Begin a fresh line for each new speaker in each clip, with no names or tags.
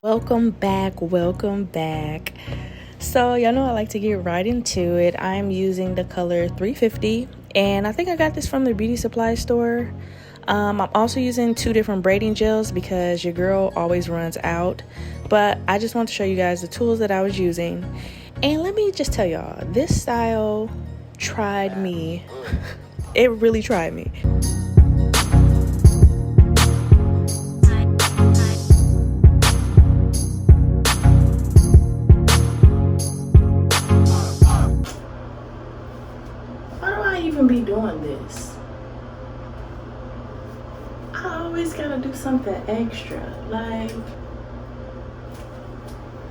Welcome back, welcome back. So y'all know I like to get right into it. I'm using the color 350 and I think I got this from the beauty supply store. I'm also using 2 different braiding gels because your girl always runs out, but I just want to show you guys the tools that I was using. And let me just tell y'all, this style tried me. It really tried me. Even be doing this. I always gotta do something extra. Like,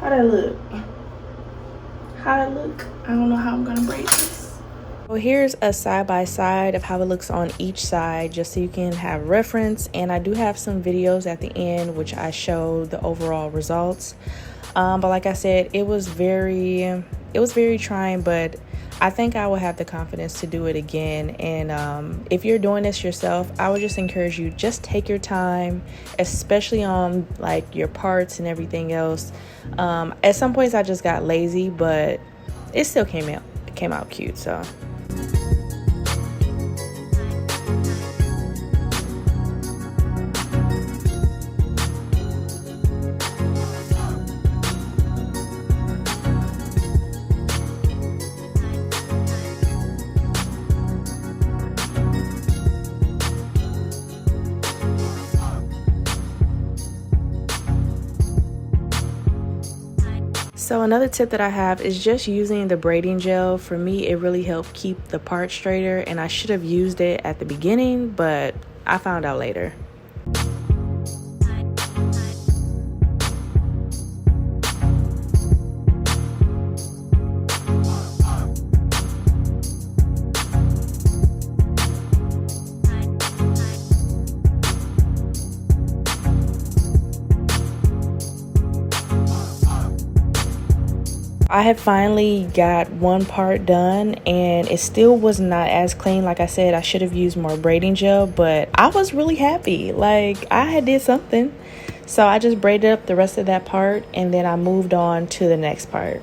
how that look? I don't know how I'm gonna braid this. So here's a side-by-side of how it looks on each side, just so you can have reference. And I do have some videos at the end which I show the overall results. But like I said, it was very trying, but I think I will have the confidence to do it again. And if you're doing this yourself, I would just encourage you, just take your time, especially on like your parts and everything else. At some points I just got lazy, but it still came out cute. So So another tip that I have is just using the braiding gel. For me, it really helped keep the part straighter, and I should have used it at the beginning, but I found out later. I had finally got one part done and it still was not as clean. Like I said, I should have used more braiding gel, but I was really happy. Like, I had did something. So I just braided up the rest of that part and then I moved on to the next part.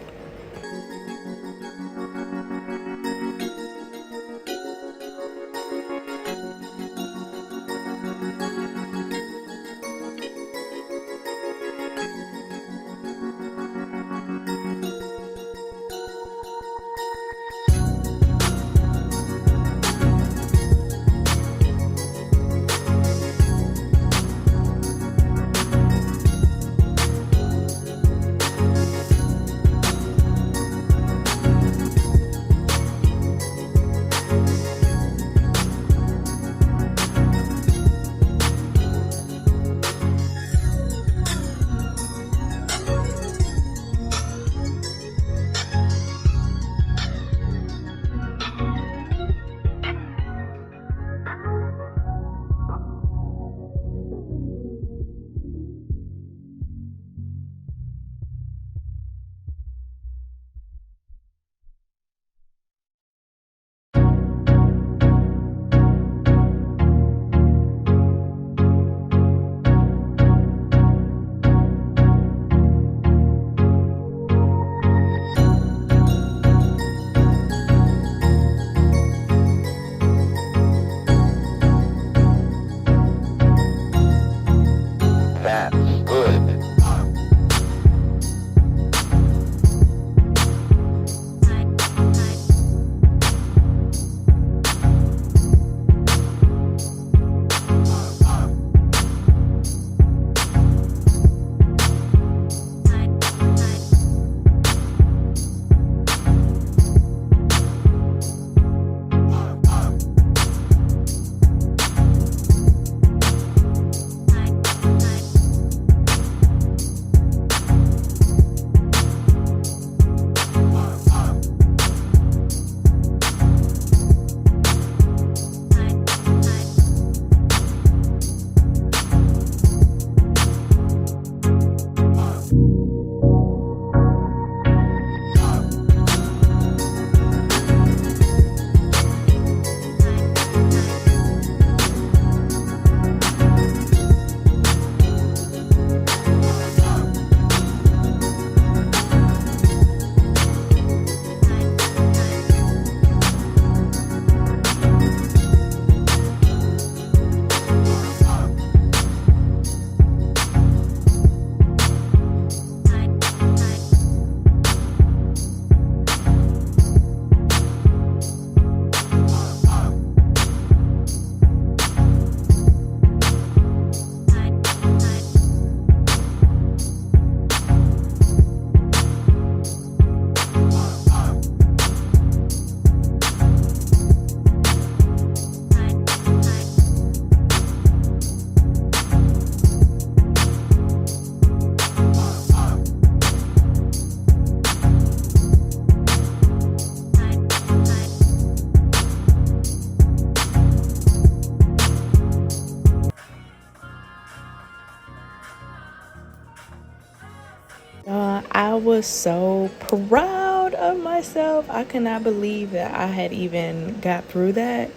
I was so proud of myself. I could not believe that I had even got through that.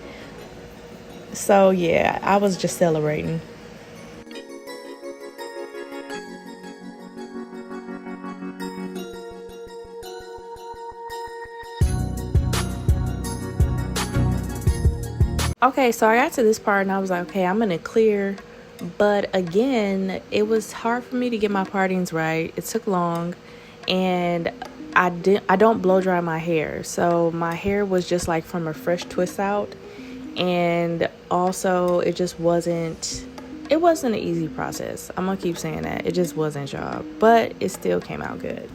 So yeah, I was just celebrating. Okay, so I got to this part and I was like, okay, I'm gonna clear. But again, it was hard for me to get my partings right. It took long, and I don't blow dry my hair. So my hair was just like from a fresh twist out, and also it wasn't an easy process. I'm gonna keep saying that. It just wasn't, y'all. But it still came out good.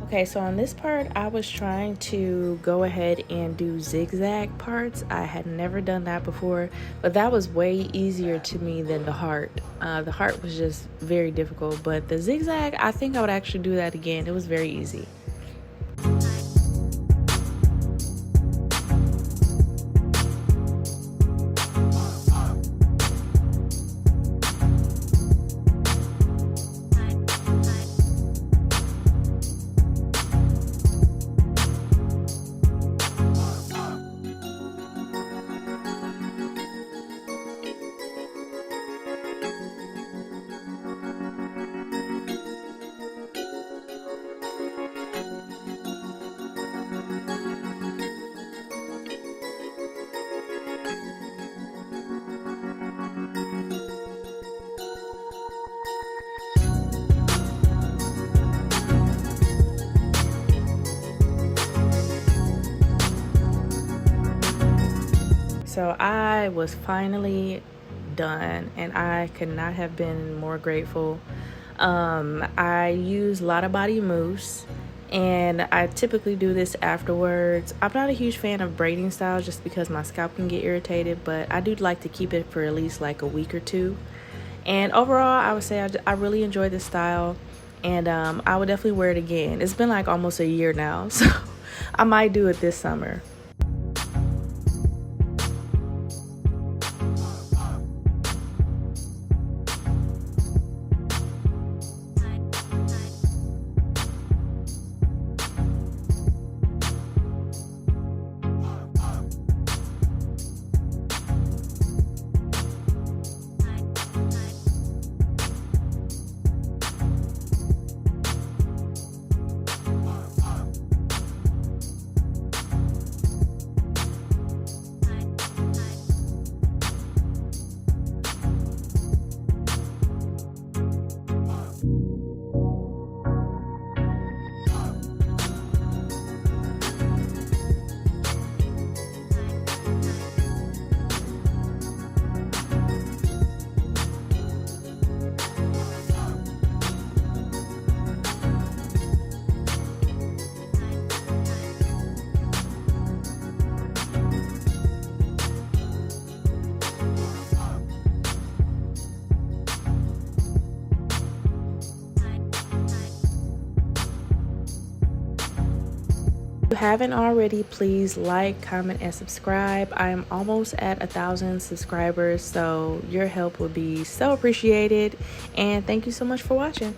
Okay, so on this part, I was trying to go ahead and do zigzag parts. I had never done that before, but that was way easier to me than the heart. The heart was just very difficult, but the zigzag, I think I would actually do that again. It was very easy. So I was finally done, and I could not have been more grateful. I use Lotta Body Mousse, and I typically do this afterwards. I'm not a huge fan of braiding styles just because my scalp can get irritated, but I do like to keep it for at least like a week or two. And overall, I would say I really enjoy this style, and I would definitely wear it again. It's been like almost a year now, so I might do it this summer. If you haven't already, please like, comment, and subscribe. I am almost at 1,000 subscribers, so your help would be so appreciated. And thank you so much for watching.